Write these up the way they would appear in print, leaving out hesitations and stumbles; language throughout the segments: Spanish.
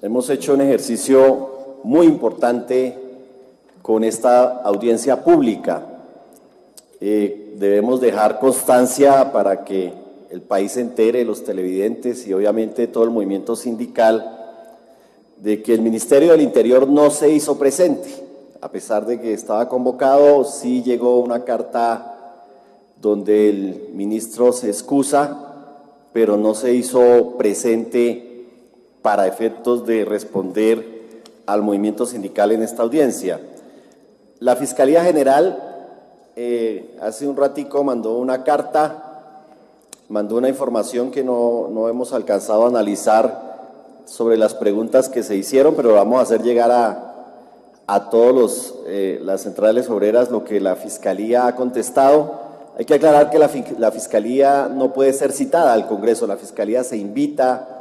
Hemos hecho un ejercicio muy importante con esta audiencia pública. Debemos dejar constancia para que el país se entere, los televidentes y obviamente todo el movimiento sindical, de que el Ministerio del Interior no se hizo presente. A pesar de que estaba convocado, sí llegó una carta donde el ministro se excusa, pero no se hizo presente para efectos de responder al movimiento sindical en esta audiencia. La Fiscalía General hace un ratico mandó una carta, mandó una información que no hemos alcanzado a analizar sobre las preguntas que se hicieron, pero vamos a hacer llegar a todos las centrales obreras lo que la Fiscalía ha contestado. Hay que aclarar que la Fiscalía no puede ser citada al Congreso, la Fiscalía se invita,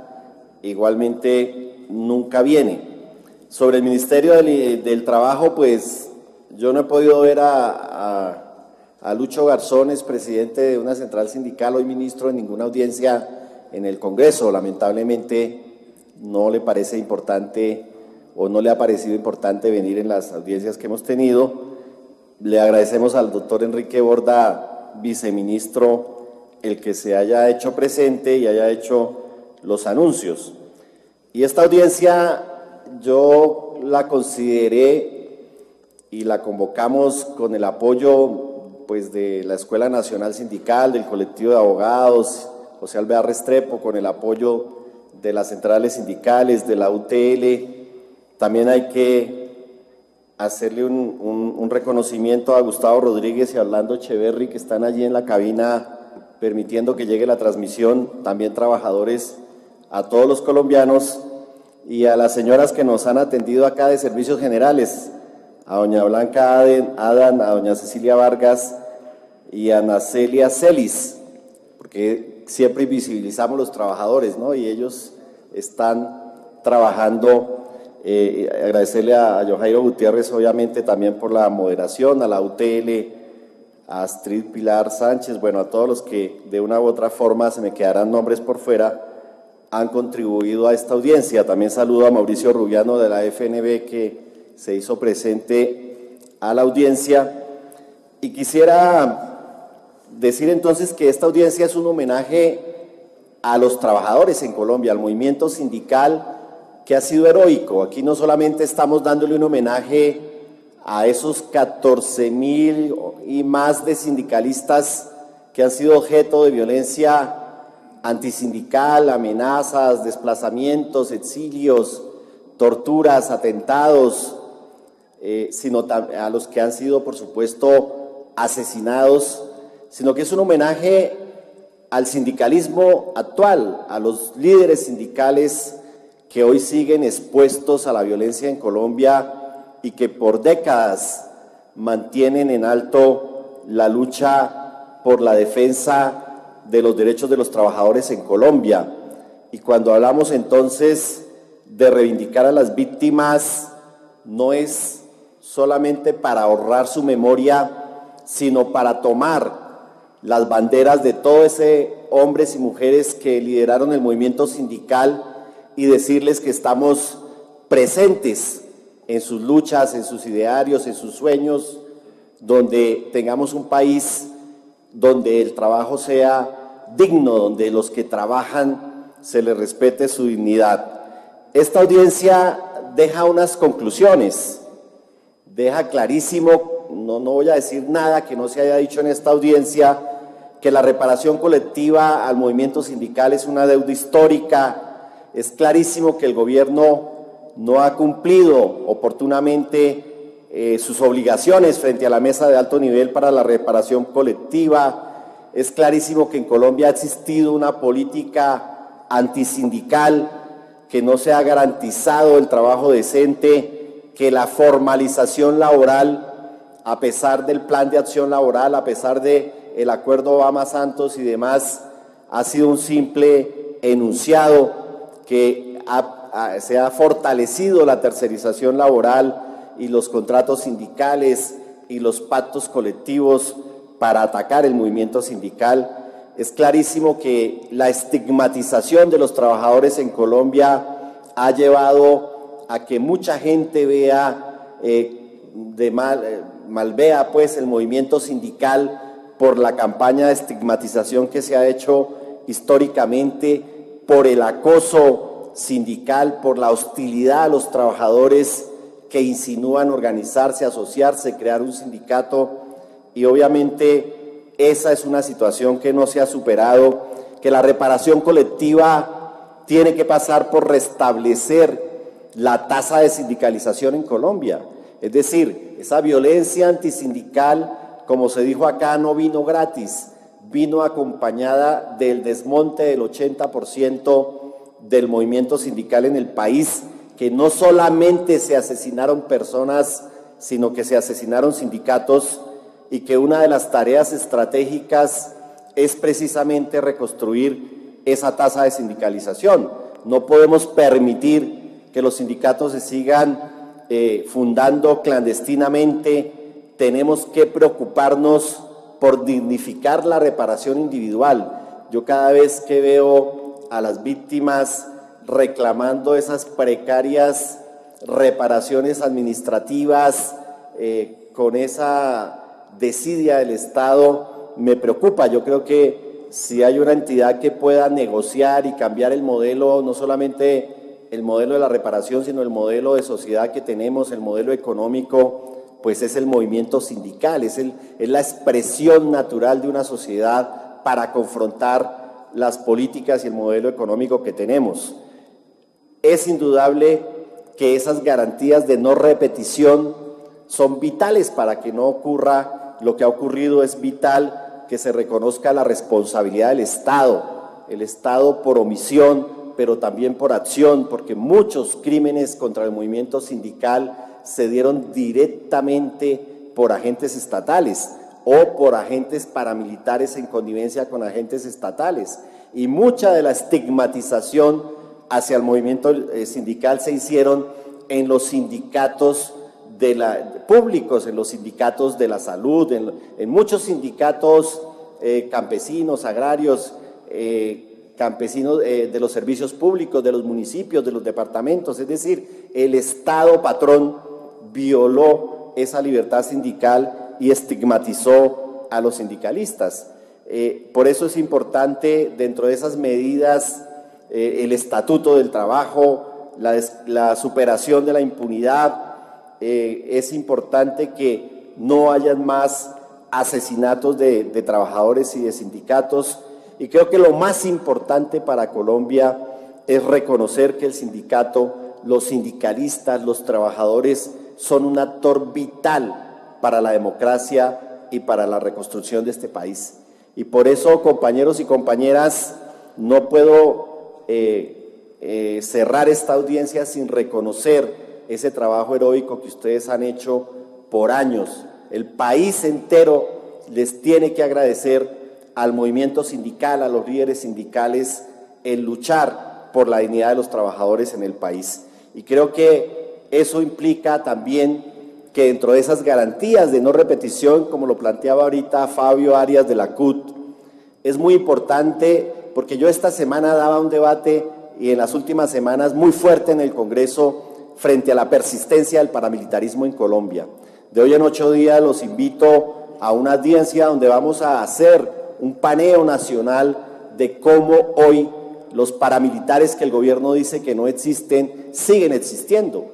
igualmente nunca viene. Sobre el Ministerio del Trabajo, pues yo no he podido ver a Lucho Garzón, es presidente de una central sindical, hoy ministro, en ninguna audiencia en el Congreso. Lamentablemente no le parece importante o no le ha parecido importante venir en las audiencias que hemos tenido. Le agradecemos al doctor Enrique Borda, viceministro, el que se haya hecho presente y haya hecho los anuncios. Y esta audiencia yo la consideré y la convocamos con el apoyo pues de la Escuela Nacional Sindical, del colectivo de abogados, José Alvear Restrepo, con el apoyo de las centrales sindicales, de la UTL. También hay que hacerle un reconocimiento a Gustavo Rodríguez y a Orlando Echeverry, que están allí en la cabina permitiendo que llegue la transmisión, también trabajadores, a todos los colombianos, y a las señoras que nos han atendido acá de Servicios Generales, a doña Blanca Adán, a doña Cecilia Vargas y a Ana Celia Celis, porque siempre visibilizamos los trabajadores, ¿no? Y ellos están trabajando. Agradecerle a Johairo Gutiérrez, obviamente, también por la moderación, a la UTL, a Astrid Pilar Sánchez, bueno, a todos los que de una u otra forma, se me quedarán nombres por fuera, han contribuido a esta audiencia. También saludo a Mauricio Rubiano de la FNB, que se hizo presente a la audiencia. Y quisiera decir entonces que esta audiencia es un homenaje a los trabajadores en Colombia, al movimiento sindical que ha sido heroico. Aquí no solamente estamos dándole un homenaje a esos 14.000 y más de sindicalistas que han sido objeto de violencia antisindical, amenazas, desplazamientos, exilios, torturas, atentados, sino a los que han sido, por supuesto, asesinados, sino que es un homenaje al sindicalismo actual, a los líderes sindicales que hoy siguen expuestos a la violencia en Colombia y que por décadas mantienen en alto la lucha por la defensa de los derechos de los trabajadores en Colombia. Y cuando hablamos entonces de reivindicar a las víctimas, no es solamente para ahorrar su memoria, sino para tomar las banderas de todos esos hombres y mujeres que lideraron el movimiento sindical y decirles que estamos presentes en sus luchas, en sus idearios, en sus sueños, donde tengamos un país donde el trabajo sea digno, donde los que trabajan se les respete su dignidad. Esta audiencia deja unas conclusiones, deja clarísimo, no voy a decir nada que no se haya dicho en esta audiencia, que la reparación colectiva al movimiento sindical es una deuda histórica. Es clarísimo que el gobierno no ha cumplido oportunamente sus obligaciones frente a la mesa de alto nivel para la reparación colectiva. Es clarísimo que en Colombia ha existido una política antisindical, que no se ha garantizado el trabajo decente, que la formalización laboral, a pesar del plan de acción laboral, a pesar del acuerdo Obama-Santos y demás, ha sido un simple enunciado, que se ha fortalecido la tercerización laboral y los contratos sindicales y los pactos colectivos para atacar el movimiento sindical. Es clarísimo que la estigmatización de los trabajadores en Colombia ha llevado a que mucha gente vea, mal vea pues el movimiento sindical por la campaña de estigmatización que se ha hecho históricamente, por el acoso sindical, por la hostilidad a los trabajadores que insinúan organizarse, asociarse, crear un sindicato, y obviamente esa es una situación que no se ha superado, que la reparación colectiva tiene que pasar por restablecer la tasa de sindicalización en Colombia. Es decir, esa violencia antisindical, como se dijo acá, no vino gratis, vino acompañada del desmonte del 80% del movimiento sindical en el país, que no solamente se asesinaron personas, sino que se asesinaron sindicatos, y que una de las tareas estratégicas es precisamente reconstruir esa tasa de sindicalización. No podemos permitir que los sindicatos se sigan fundando clandestinamente. Tenemos que preocuparnos por dignificar la reparación individual. Yo cada vez que veo a las víctimas reclamando esas precarias reparaciones administrativas con esa desidia del Estado, me preocupa. Yo creo que si hay una entidad que pueda negociar y cambiar el modelo, no solamente el modelo de la reparación, sino el modelo de sociedad que tenemos, el modelo económico, pues es el movimiento sindical, es la expresión natural de una sociedad para confrontar las políticas y el modelo económico que tenemos. Es indudable que esas garantías de no repetición son vitales para que no ocurra lo que ha ocurrido. Es vital que se reconozca la responsabilidad del Estado, el Estado por omisión, pero también por acción, porque muchos crímenes contra el movimiento sindical se dieron directamente por agentes estatales o por agentes paramilitares en connivencia con agentes estatales, y mucha de la estigmatización hacia el movimiento sindical se hicieron en los sindicatos públicos, en los sindicatos de la salud, en muchos sindicatos campesinos, agrarios, campesinos de los servicios públicos, de los municipios, de los departamentos. Es decir, el Estado patrón violó esa libertad sindical y estigmatizó a los sindicalistas. Por eso es importante, dentro de esas medidas, el Estatuto del Trabajo, la superación de la impunidad. Es importante que no hayan más asesinatos de trabajadores y de sindicatos, y creo que lo más importante para Colombia es reconocer que el sindicato, los sindicalistas, los trabajadores son un actor vital para la democracia y para la reconstrucción de este país. Y por eso, compañeros y compañeras, no puedo cerrar esta audiencia sin reconocer ese trabajo heroico que ustedes han hecho por años. El país entero les tiene que agradecer al movimiento sindical, a los líderes sindicales, el luchar por la dignidad de los trabajadores en el país. Y creo que eso implica también que dentro de esas garantías de no repetición, como lo planteaba ahorita Fabio Arias de la CUT, es muy importante, porque yo esta semana daba un debate, y en las últimas semanas, muy fuerte en el Congreso, frente a la persistencia del paramilitarismo en Colombia. De hoy en 8 días los invito a una audiencia donde vamos a hacer un paneo nacional de cómo hoy los paramilitares que el gobierno dice que no existen, siguen existiendo.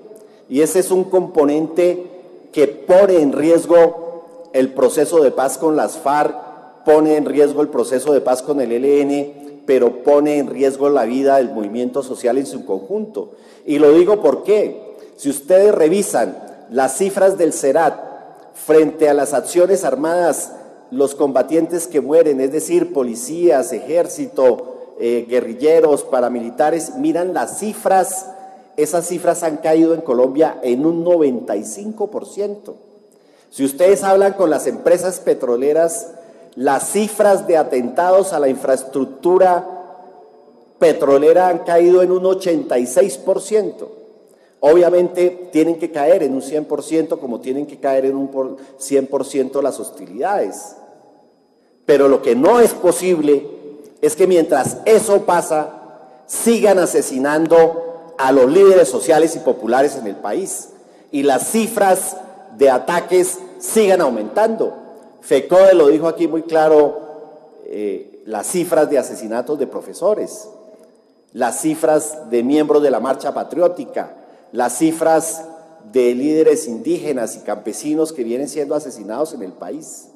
Y ese es un componente que pone en riesgo el proceso de paz con las FARC, pone en riesgo el proceso de paz con el ELN, pero pone en riesgo la vida del movimiento social en su conjunto. Y lo digo porque, si ustedes revisan las cifras del CERAT frente a las acciones armadas, los combatientes que mueren, es decir, policías, ejército, guerrilleros, paramilitares, miran las cifras, esas cifras han caído en Colombia en un 95%. Si ustedes hablan con las empresas petroleras, las cifras de atentados a la infraestructura petrolera han caído en un 86%. Obviamente tienen que caer en un 100%, como tienen que caer en un 100% las hostilidades. Pero lo que no es posible es que mientras eso pasa, sigan asesinando a los líderes sociales y populares en el país. Y las cifras de ataques sigan aumentando. FECODE lo dijo aquí muy claro, las cifras de asesinatos de profesores, las cifras de miembros de la Marcha Patriótica, las cifras de líderes indígenas y campesinos que vienen siendo asesinados en el país.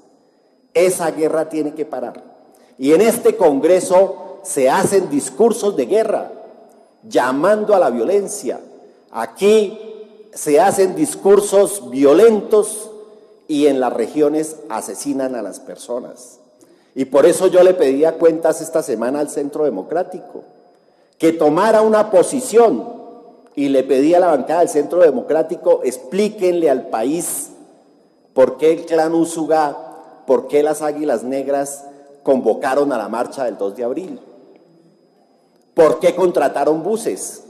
Esa guerra tiene que parar. Y en este Congreso se hacen discursos de guerra, llamando a la violencia. Aquí se hacen discursos violentos y en las regiones asesinan a las personas. Y por eso yo le pedía cuentas esta semana al Centro Democrático, que tomara una posición, y le pedí a la bancada del Centro Democrático, explíquenle al país por qué el Clan Úsuga, por qué las Águilas Negras convocaron a la marcha del 2 de abril, por qué contrataron buses.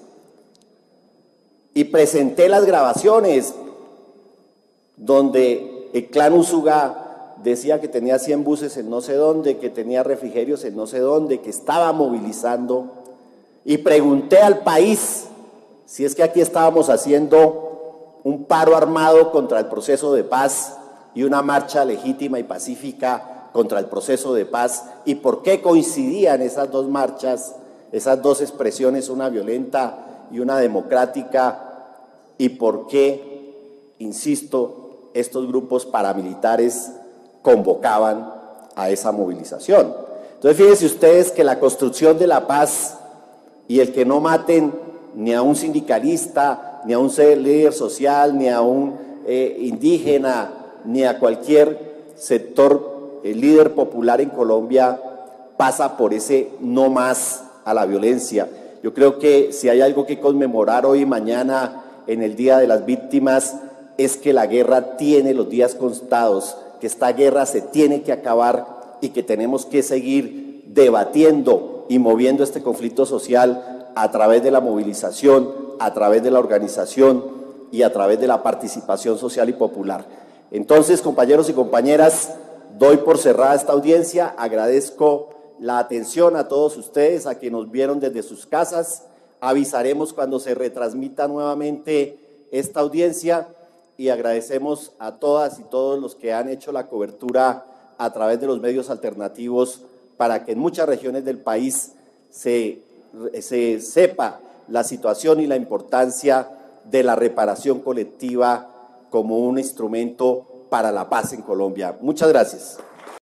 Y presenté las grabaciones donde el Clan Úsuga decía que tenía 100 buses en no sé dónde, que tenía refrigerios en no sé dónde, que estaba movilizando. Y pregunté al país si es que aquí estábamos haciendo un paro armado contra el proceso de paz y una marcha legítima y pacífica contra el proceso de paz, y por qué coincidían esas dos marchas, esas dos expresiones, una violenta y una democrática, y por qué, insisto, estos grupos paramilitares convocaban a esa movilización. Entonces, fíjense ustedes que la construcción de la paz y el que no maten ni a un sindicalista, ni a un líder social, ni a un indígena, ni a cualquier sector líder popular en Colombia, pasa por ese no más a la violencia. Yo creo que si hay algo que conmemorar hoy y mañana en el Día de las Víctimas, es que la guerra tiene los días contados, que esta guerra se tiene que acabar y que tenemos que seguir debatiendo y moviendo este conflicto social a través de la movilización, a través de la organización y a través de la participación social y popular. Entonces, compañeros y compañeras, doy por cerrada esta audiencia, agradezco la atención a todos ustedes, a quienes nos vieron desde sus casas, avisaremos cuando se retransmita nuevamente esta audiencia y agradecemos a todas y todos los que han hecho la cobertura a través de los medios alternativos para que en muchas regiones del país se sepa la situación y la importancia de la reparación colectiva como un instrumento para la paz en Colombia. Muchas gracias.